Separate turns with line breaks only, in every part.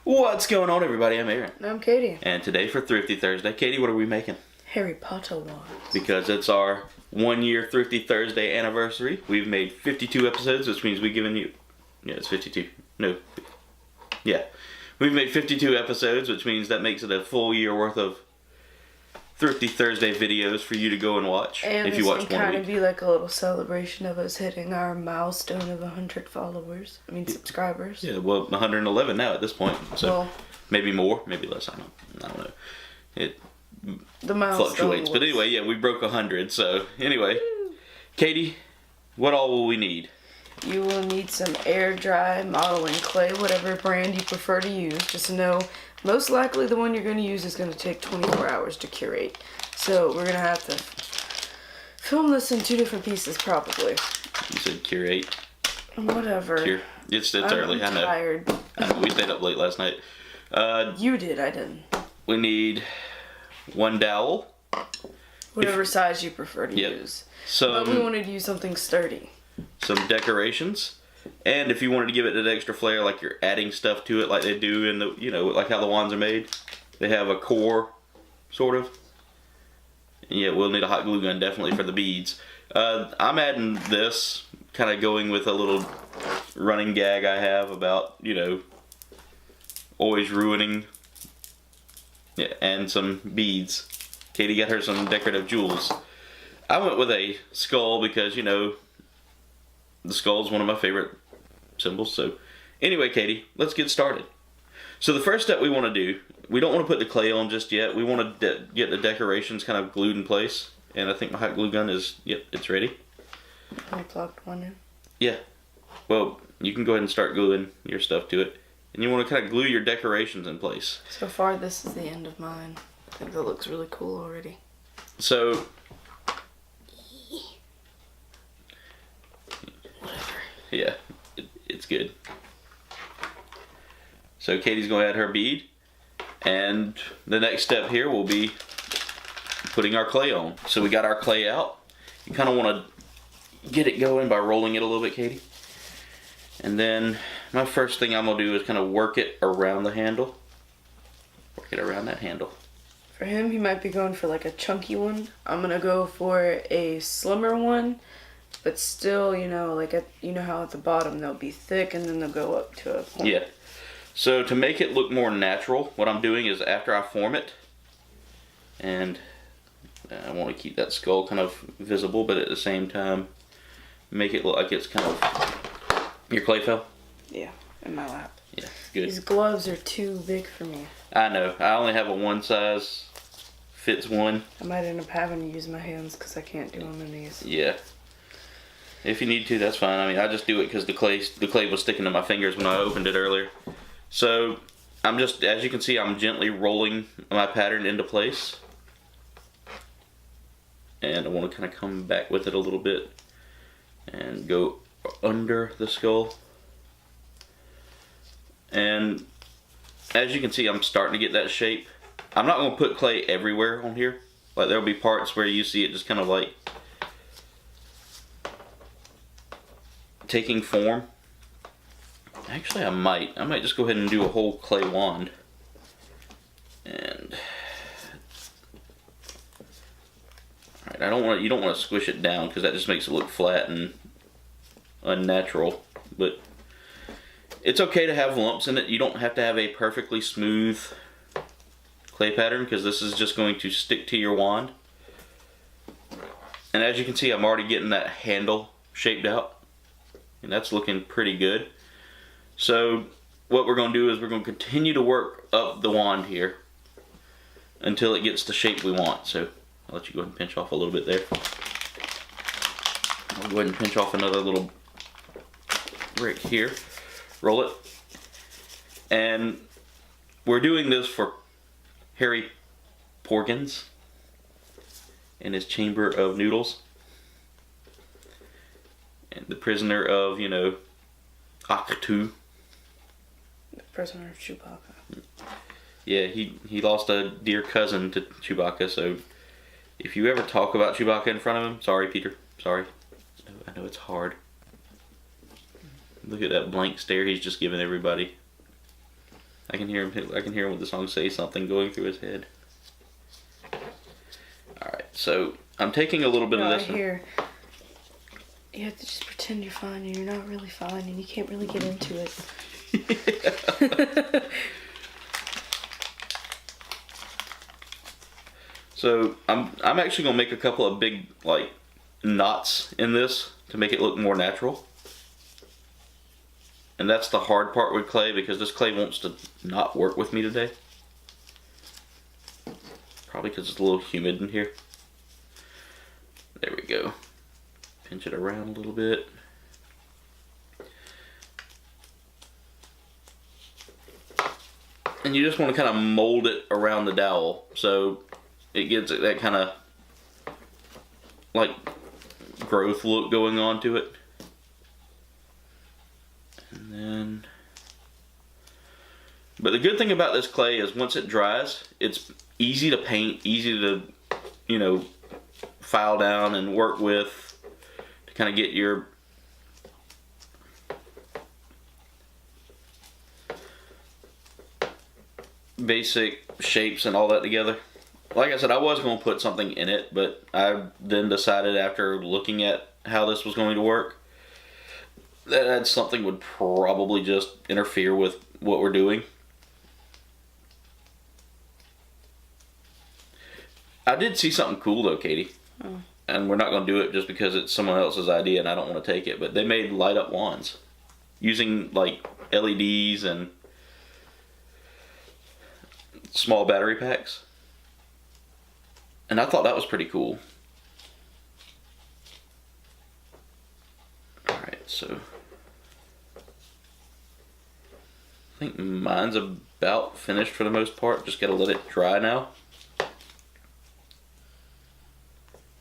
What's going on, everybody? I'm Aaron.
And I'm Katie.
And today for Thrifty Thursday, Katie, what are we making?
Harry Potter wands.
Because it's our 1 year Thrifty Thursday anniversary. We've made 52 episodes, which means we've given you... Yeah, it's 52. No. Yeah. We've made 52 episodes, which means that makes it a full year worth of Thrifty Thursday videos for you to go and watch.
And
if you watch one a week.
And this can kind of be like a little celebration of us hitting our milestone of 100 followers. I mean, subscribers.
Yeah, well, 111 now at this point. So well, maybe more, maybe less. I don't know. It fluctuates. But anyway, yeah, we broke 100. So anyway, Katie, what all will we need?
You will need some air dry modeling clay, whatever brand you prefer to use. Just know, most likely the one you're going to use is going to take 24 hours to curate. So we're going to have to film this in 2 different pieces probably.
You said curate?
Whatever.
It's early, I know.
Tired.
I know. We stayed up late last night.
You did, I didn't.
We need 1 dowel.
Whatever size you prefer to use. But we wanted to use something sturdy.
Some decorations, and if you wanted to give it an extra flair, like you're adding stuff to it like they do in the, you know, like how the wands are made, they have a core sort of. And yeah, we'll need a hot glue gun definitely for the beads. I'm adding this, kind of going with a little running gag I have about, you know, always ruining. Yeah, and some beads. Katie got her some decorative jewels. I went with a skull because, you know, the skull is one of my favorite symbols. So anyway, Katie, let's get started. So the first step we want to do, we don't want to put the clay on just yet. We want to get the decorations kind of glued in place. And I think my hot glue gun is, yep, it's ready.
I plugged one in.
Yeah. Well, you can go ahead and start gluing your stuff to it. And you want to kind of glue your decorations in place.
So far, this is the end of mine. I think that looks really cool already.
So... yeah, it's good. So Katie's going to add her bead, and the next step here will be putting our clay on. So we got our clay out. You kind of want to get it going by rolling it a little bit, Katie. And then my first thing I'm going to do is kind of work it around the handle. Work it around that handle.
For him, he might be going for like a chunky one. I'm going to go for a slimmer one. But still, you know, like you know how at the bottom they'll be thick and then they'll go up to a point.
Yeah. So to make it look more natural, what I'm doing is after I form it, and I want to keep that skull kind of visible, but at the same time make it look like it's kind of... Your clay fell?
Yeah, in my lap.
Yeah, good.
These gloves are too big for me.
I know. I only have a one size, fits one.
I might end up having to use my hands because I can't do them in these.
Yeah. If you need to, that's fine. I mean, I just do it because the clay was sticking to my fingers when I opened it earlier. So, I'm just, as you can see, I'm gently rolling my pattern into place. And I want to kind of come back with it a little bit and go under the skull. And as you can see, I'm starting to get that shape. I'm not going to put clay everywhere on here. Like, there'll be parts where you see it just kind of like taking form. Actually, I might just go ahead and do a whole clay wand. And alright, you don't want to squish it down because that just makes it look flat and unnatural. But it's okay to have lumps in it. You don't have to have a perfectly smooth clay pattern because this is just going to stick to your wand. And as you can see, I'm already getting that handle shaped out. And that's looking pretty good. So what we're going to do is we're going to continue to work up the wand here until it gets the shape we want. So I'll let you go ahead and pinch off a little bit there. I'll go ahead and pinch off another little brick here. Roll it. And we're doing this for Harry Porkins in his chamber of noodles. The prisoner of, you know, Accio.
The prisoner of Chewbacca.
Yeah, he lost a dear cousin to Chewbacca, so if you ever talk about Chewbacca in front of him, sorry, Peter, sorry. I know it's hard. Look at that blank stare he's just giving everybody. I can hear him. I can hear him with the song say something going through his head. All right, so I'm taking a little bit of this.
Here. You have to just pretend you're fine, and you're not really fine, and you can't really get into it.
So I'm actually gonna make a couple of big like knots in this to make it look more natural. And that's the hard part with clay, because this clay wants to not work with me today. Probably because it's a little humid in here. There we go. Pinch it around a little bit. And you just want to kind of mold it around the dowel so it gets that kind of like growth look going on to it. And then, but the good thing about this clay is once it dries, it's easy to paint, easy to, you know, file down and work with to kind of get your basic shapes and all that together. Like I said, I was going to put something in it, but I then decided after looking at how this was going to work that something would probably just interfere with what we're doing. I did see something cool though, Katie. Oh. And we're not going to do it just because it's someone else's idea and I don't want to take it, but they made light up wands using like LEDs and small battery packs. And I thought that was pretty cool. Alright, so I think mine's about finished for the most part. Just gotta let it dry now.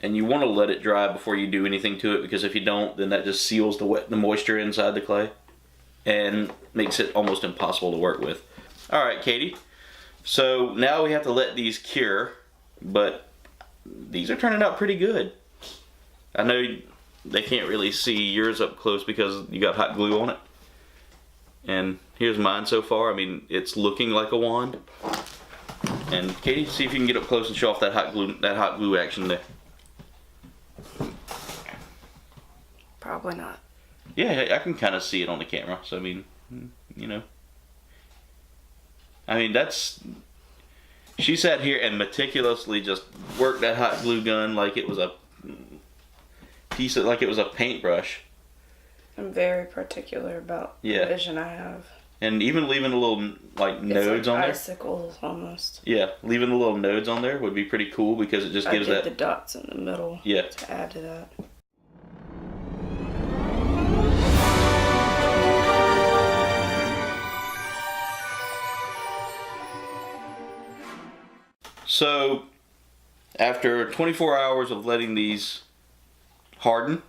And you want to let it dry before you do anything to it, because if you don't, then that just seals the moisture inside the clay and makes it almost impossible to work with. Alright, Katie. So now we have to let these cure, but these are turning out pretty good. I know they can't really see yours up close because you got hot glue on it. And here's mine so far. I mean, it's looking like a wand. And Katie, see if you can get up close and show off that hot glue action there.
Probably not.
Yeah, I can kind of see it on the camera. So I mean, you know. I mean, she sat here and meticulously just worked that hot glue gun like it was a like it was a paintbrush.
I'm very particular about the vision I have. And
even leaving a little like nodes on there.
Icicles almost.
Yeah, leaving the little nodes on there would be pretty cool because it just gives that.
the dots in the middle.
Yeah.
To add to that.
So, after 24 hours of letting these harden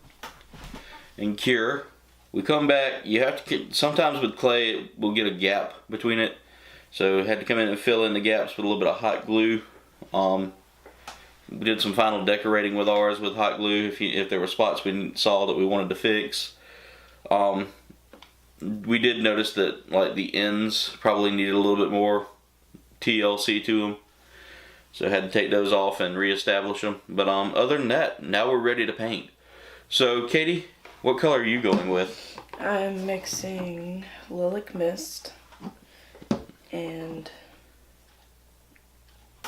and cure, we come back. You have to, sometimes with clay, we'll get a gap between it. So, I had to come in and fill in the gaps with a little bit of hot glue. We did some final decorating with ours with hot glue if there were spots we saw that we wanted to fix. We did notice that like the ends probably needed a little bit more TLC to them. So I had to take those off and reestablish them. But other than that, now we're ready to paint. So Katie, what color are you going with?
I'm mixing Lilac Mist and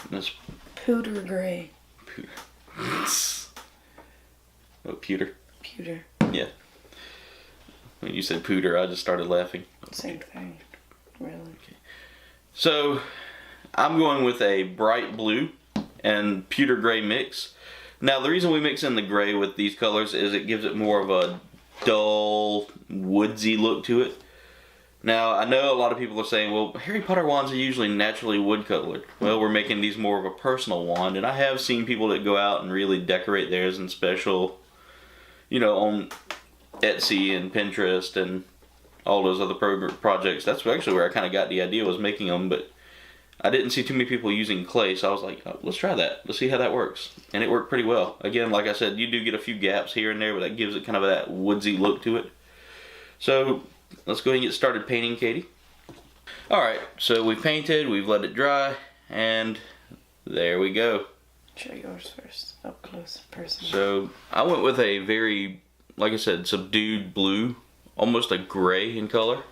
this
Pewter Gray.
What, pewter?
Pewter.
Yeah. When you said pewter, I just started laughing.
Same thing, really.
Okay. So I'm going with a bright blue and pewter gray mix. Now the reason we mix in the gray with these colors is it gives it more of a dull, woodsy look to it. Now I know a lot of people are saying, well, Harry Potter wands are usually naturally wood colored. Well, we're making these more of a personal wand, and I have seen people that go out and really decorate theirs in special, you know, on Etsy and Pinterest and all those other projects. That's actually where I kind of got the idea, was making them, but I didn't see too many people using clay, so I was like, oh, let's try that. Let's see how that works. And it worked pretty well. Again, like I said, you do get a few gaps here and there, but that gives it kind of that woodsy look to it. So let's go ahead and get started painting, Katie. Alright, so we've painted, we've let it dry, and there we go.
Show yours first, up close, personal.
So I went with a very, like I said, subdued blue, almost a gray in color,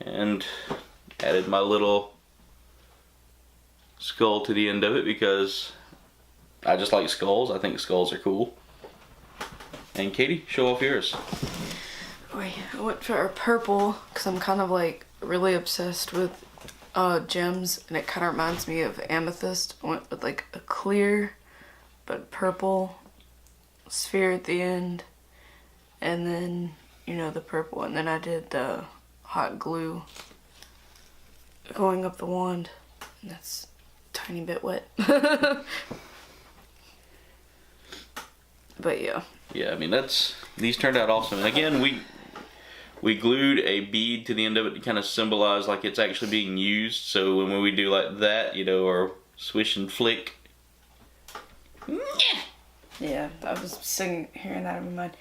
and added my little skull to the end of it because I just like skulls. I think skulls are cool. And Katie, show off yours.
I went for a purple because I'm kind of like really obsessed with gems, and it kind of reminds me of amethyst. I went with like a clear but purple sphere at the end, and then the purple, and then I did the hot glue going up the wand, and that's a tiny bit wet. But yeah.
Yeah, I mean these turned out awesome. And again, we glued a bead to the end of it to kind of symbolize like it's actually being used. So when we do like that, or swish and flick.
Yeah, I was hearing that in my mind.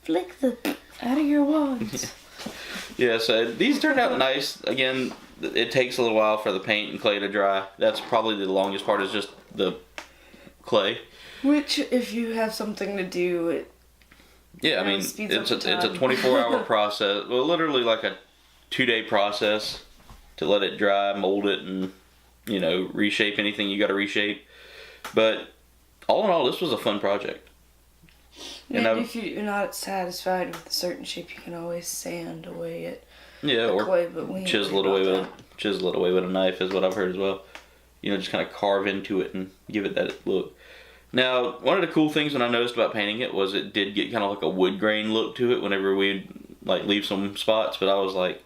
Flick the out of your wands.
Yeah, so these turned out nice. Again, it takes a little while for the paint and clay to dry. That's probably the longest part, is just the clay.
Which, if you have something to do,
yeah, I mean, it's a 24-hour process. Well, literally like a 2-day process to let it dry, mold it, and reshape anything you got to reshape. But all in all, this was a fun project.
And if you're not satisfied with a certain shape, you can always sand away it.
Yeah, or
clay, but we
chisel it away with a knife is what I've heard as well. Just kind of carve into it and give it that look. Now, one of the cool things that I noticed about painting it was it did get kind of like a wood grain look to it whenever we like leave some spots, but I was like,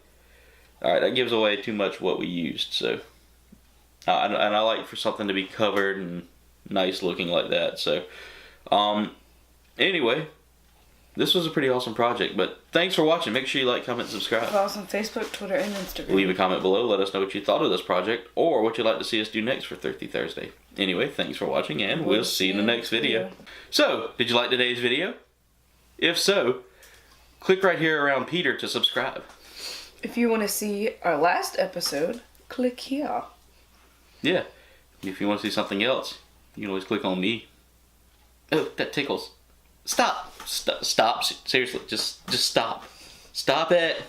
alright, that gives away too much what we used, so and I like for something to be covered and nice looking like that. So anyway, this was a pretty awesome project, but thanks for watching. Make sure you like, comment, subscribe.
Follow us on Facebook, Twitter, and Instagram.
Leave a comment below. Let us know what you thought of this project or what you'd like to see us do next for Thrifty Thursday. Anyway, thanks for watching, and we'll see you in the next video. So, did you like today's video? If so, click right here around Peter to subscribe.
If you want to see our last episode, click here.
Yeah. If you want to see something else, you can always click on me. Oh, that tickles. Stop. Stop. Seriously, just stop. Stop it.